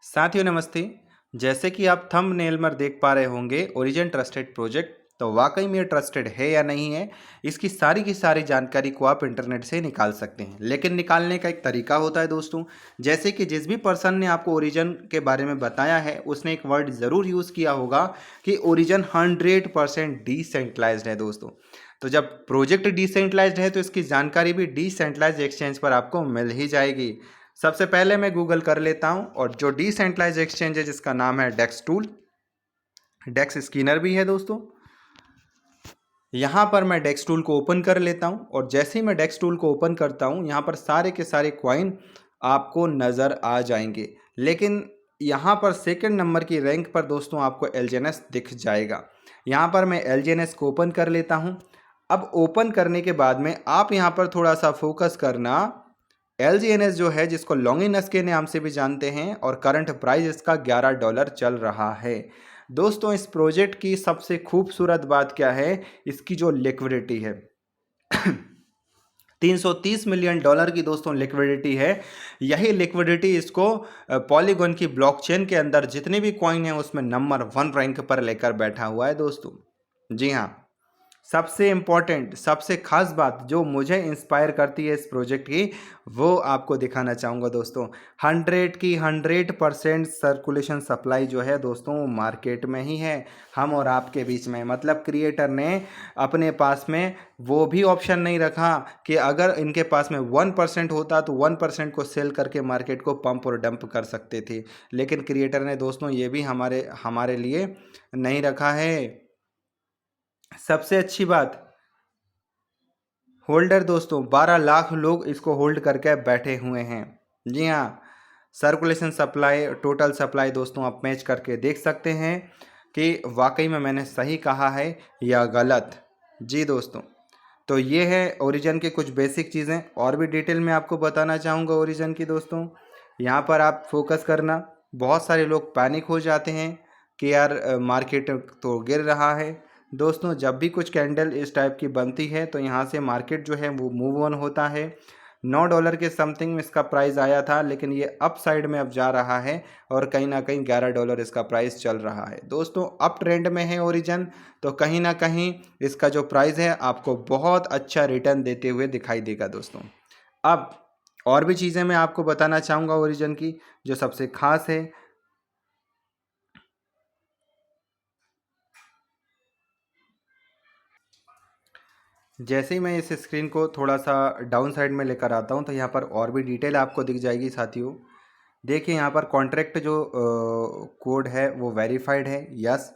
साथियों नमस्ते। जैसे कि आप थंबनेल में देख पा रहे होंगे ओरिजिन ट्रस्टेड प्रोजेक्ट, तो वाकई में ये ट्रस्टेड है या नहीं है, इसकी सारी की सारी जानकारी को आप इंटरनेट से निकाल सकते हैं। लेकिन निकालने का एक तरीका होता है दोस्तों। जैसे कि जिस भी पर्सन ने आपको ओरिजिन के बारे में बताया है उसने एक वर्ड ज़रूर यूज़ किया होगा कि ओरिजिन 100% डिसेंट्रलाइज्ड है दोस्तों। तो जब प्रोजेक्ट डिसेंट्रलाइज्ड है तो इसकी जानकारी भी डिसेंट्रलाइज्ड एक्सचेंज पर आपको मिल ही जाएगी। सबसे पहले मैं गूगल कर लेता हूं और जो डिसेंट्रलाइज एक्सचेंज है जिसका नाम है डेक्स टूल, डेक्स स्किनर भी है दोस्तों। यहां पर मैं डेक्स टूल को ओपन कर लेता हूं और जैसे ही मैं डेक्स टूल को ओपन करता हूं यहां पर सारे के सारे क्वाइन आपको नज़र आ जाएंगे। लेकिन यहां पर सेकंड नंबर की रैंक पर दोस्तों आपको एलजीएनएस दिख जाएगा। यहां पर मैं एलजीएनएस को ओपन कर लेता हूं। अब ओपन करने के बाद में आप यहां पर थोड़ा सा फोकस करना। एलजीएनएस जो है जिसको लॉन्गिनस के नाम से भी जानते हैं और करंट प्राइस इसका $11 चल रहा है। दोस्तों इस प्रोजेक्ट की सबसे खूबसूरत बात क्या है, इसकी जो लिक्विडिटी है $330 मिलियन की दोस्तों लिक्विडिटी है। यही लिक्विडिटी इसको पॉलीगॉन की ब्लॉकचेन के अंदर जितने भी कॉइन है उसमें नंबर 1 रैंक पर लेकर बैठा हुआ है दोस्तों। जी हाँ, सबसे इम्पॉर्टेंट सबसे खास बात जो मुझे इंस्पायर करती है इस प्रोजेक्ट की, वो आपको दिखाना चाहूँगा दोस्तों। 100% सर्कुलेशन सप्लाई जो है दोस्तों वो मार्केट में ही है, हम और आपके बीच में। मतलब क्रिएटर ने अपने पास में वो भी ऑप्शन नहीं रखा कि अगर इनके पास में 1% होता तो 1% को सेल करके मार्केट को पंप और डंप कर सकते थे। लेकिन क्रिएटर ने दोस्तों ये भी हमारे हमारे लिए नहीं रखा है। सबसे अच्छी बात, होल्डर दोस्तों 12 लाख लोग इसको होल्ड करके बैठे हुए हैं। जी हाँ, सर्कुलेशन सप्लाई टोटल सप्लाई दोस्तों आप मैच करके देख सकते हैं कि वाकई में मैंने सही कहा है या गलत। जी दोस्तों, तो ये है ओरिजिन के कुछ बेसिक चीज़ें। और भी डिटेल में आपको बताना चाहूँगा ओरिजिन की दोस्तों। यहाँ पर आप फोकस करना। बहुत सारे लोग पैनिक हो जाते हैं कि यार मार्केट तो गिर रहा है। दोस्तों जब भी कुछ कैंडल इस टाइप की बनती है तो यहाँ से मार्केट जो है वो मूव ऑन होता है। $9 के समथिंग में इसका प्राइस आया था, लेकिन ये अप साइड में अब जा रहा है और कहीं ना कहीं $11 इसका प्राइस चल रहा है दोस्तों। अप ट्रेंड में है ओरिजिन, तो कहीं ना कहीं इसका जो प्राइस है आपको बहुत अच्छा रिटर्न देते हुए दिखाई देगा दोस्तों। अब और भी चीज़ें मैं आपको बताना चाहूँगा ओरिजिन की जो सबसे खास है। जैसे ही मैं इस स्क्रीन को थोड़ा सा डाउन साइड में लेकर आता हूँ तो यहाँ पर और भी डिटेल आपको दिख जाएगी साथियों। देखिए यहाँ पर कॉन्ट्रैक्ट जो कोड है वो वेरीफाइड है, यस।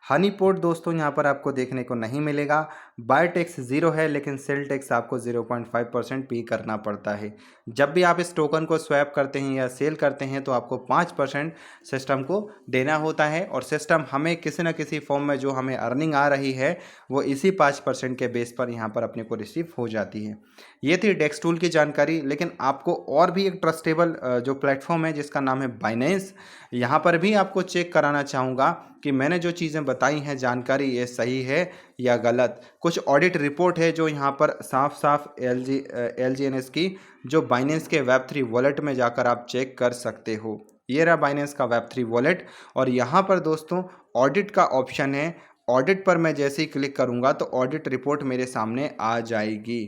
हनी पोर्ट दोस्तों यहाँ पर आपको देखने को नहीं मिलेगा। बाय टैक्स 0 है, लेकिन सेल टैक्स आपको 0.5% पे करना पड़ता है। जब भी आप इस टोकन को स्वैप करते हैं या सेल करते हैं तो आपको 5% सिस्टम को देना होता है और सिस्टम हमें किसी न किसी फॉर्म में जो हमें अर्निंग आ रही है वो इसी 5% के बेस पर यहाँ पर अपने को रिसीव हो जाती है। ये थी डेक्स टूल की जानकारी। लेकिन आपको और भी एक ट्रस्टेबल जो प्लेटफॉर्म है जिसका नाम है बाइनेंस, यहाँ पर भी आपको चेक कराना चाहूँगा कि मैंने जो चीज़ें बताई हैं जानकारी ये सही है या गलत। कुछ ऑडिट रिपोर्ट है जो यहाँ पर साफ साफ एलजीएनएस की जो बाइनेंस के वेब3 वॉलेट में जाकर आप चेक कर सकते हो। ये रहा बाइनेंस का वेब3 वॉलेट और यहाँ पर दोस्तों ऑडिट का ऑप्शन है। ऑडिट पर मैं जैसे ही क्लिक करूँगा तो ऑडिट रिपोर्ट मेरे सामने आ जाएगी।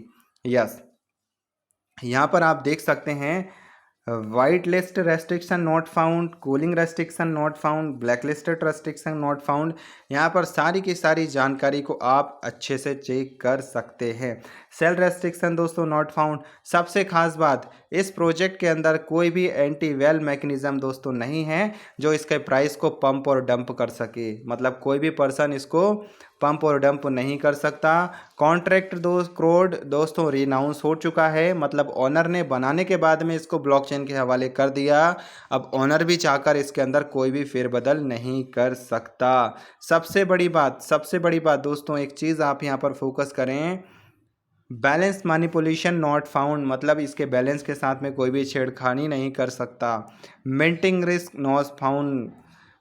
यस, यहाँ पर आप देख सकते हैं white list restriction not found, cooling restriction not found, black listed restriction not found. यहाँ पर सारी की सारी जानकारी को आप अच्छे से चेक कर सकते हैं। सेल रेस्ट्रिक्शन दोस्तों नॉट फाउंड। सबसे खास बात, इस प्रोजेक्ट के अंदर कोई भी एंटी वेल मैकेनिज्म दोस्तों नहीं है जो इसके प्राइस को पंप और डंप कर सके। मतलब कोई भी पर्सन इसको पंप और डंप नहीं कर सकता। कॉन्ट्रैक्ट कोड दोस्तों रिनाउंस हो चुका है, मतलब ओनर ने बनाने के बाद में इसको ब्लॉकचेन के हवाले कर दिया। अब ओनर भी चाहकर इसके अंदर कोई भी फेरबदल नहीं कर सकता। सबसे बड़ी बात दोस्तों, एक चीज़ आप यहाँ पर फोकस करें, बैलेंस मैनिपुलेशन नॉट फाउंड। मतलब इसके बैलेंस के साथ में कोई भी छेड़खानी नहीं कर सकता। Minting risk not found.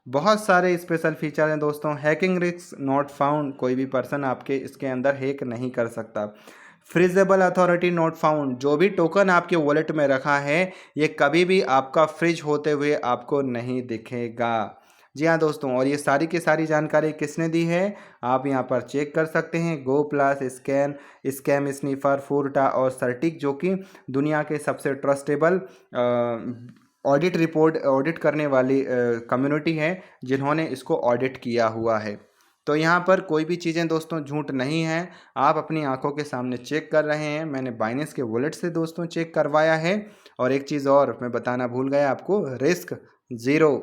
बहुत सारे स्पेशल फीचर हैं दोस्तों। हैकिंग रिस्क नॉट फाउंड, कोई भी पर्सन आपके इसके अंदर हैक नहीं कर सकता। फ्रीजेबल अथॉरिटी नोट फाउंड, जो भी टोकन आपके वॉलेट में रखा है ये कभी भी आपका फ्रीज होते हुए आपको नहीं दिखेगा। जी हाँ दोस्तों, और ये सारी की सारी जानकारी किसने दी है आप यहाँ पर चेक कर सकते हैं। गो प्लस, स्कैम स्नीफर, फूरटा और सर्टिक, जो कि दुनिया के सबसे ट्रस्टेबल ऑडिट रिपोर्ट ऑडिट करने वाली कम्युनिटी है जिन्होंने इसको ऑडिट किया हुआ है। तो यहाँ पर कोई भी चीज़ें दोस्तों झूठ नहीं है, आप अपनी आंखों के सामने चेक कर रहे हैं। मैंने बाइनेंस के वॉलेट से दोस्तों चेक करवाया है। और एक चीज़ और मैं बताना भूल गया आपको, रिस्क ज़ीरो,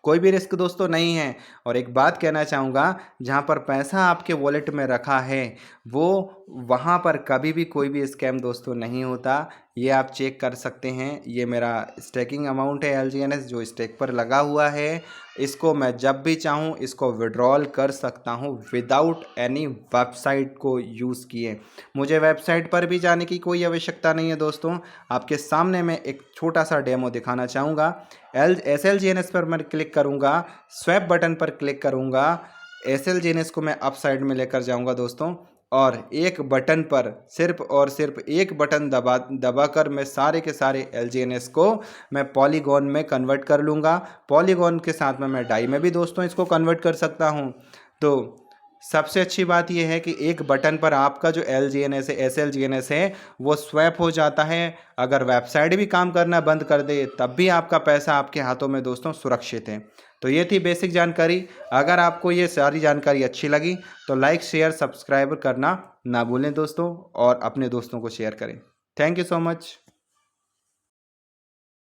कोई भी रिस्क दोस्तों नहीं है। और एक बात कहना चाहूँगा, जहाँ पर पैसा आपके वॉलेट में रखा है वो वहाँ पर कभी भी कोई भी स्कैम दोस्तों नहीं होता, ये आप चेक कर सकते हैं। ये मेरा स्टेकिंग अमाउंट है LGNS जो स्टेक पर लगा हुआ है, इसको मैं जब भी चाहूँ इसको विड्रॉल कर सकता हूँ विदाउट एनी वेबसाइट को यूज़ किए। मुझे वेबसाइट पर भी जाने की कोई आवश्यकता नहीं है दोस्तों। आपके सामने मैं एक छोटा सा डेमो दिखाना चाहूँगा। SLGNS पर मैं क्लिक करूँगा, स्वैप बटन पर क्लिक करूँगा, SLGNS को मैं अप साइड में लेकर जाऊँगा दोस्तों, और एक बटन पर सिर्फ और सिर्फ एक बटन दबाकर मैं सारे के सारे LGNS को मैं पॉलीगॉन में कन्वर्ट कर लूँगा। पॉलीगॉन के साथ में मैं डाई में भी दोस्तों इसको कन्वर्ट कर सकता हूँ। तो सबसे अच्छी बात यह है कि एक बटन पर आपका जो LGNS है, SLGNS है, वो स्वैप हो जाता है। अगर वेबसाइट भी काम करना बंद कर दे तब भी आपका पैसा आपके हाथों में दोस्तों सुरक्षित है। तो ये थी बेसिक जानकारी। अगर आपको ये सारी जानकारी अच्छी लगी तो लाइक, शेयर, सब्सक्राइब करना ना भूलें दोस्तों, और अपने दोस्तों को शेयर करें। Thank you so much.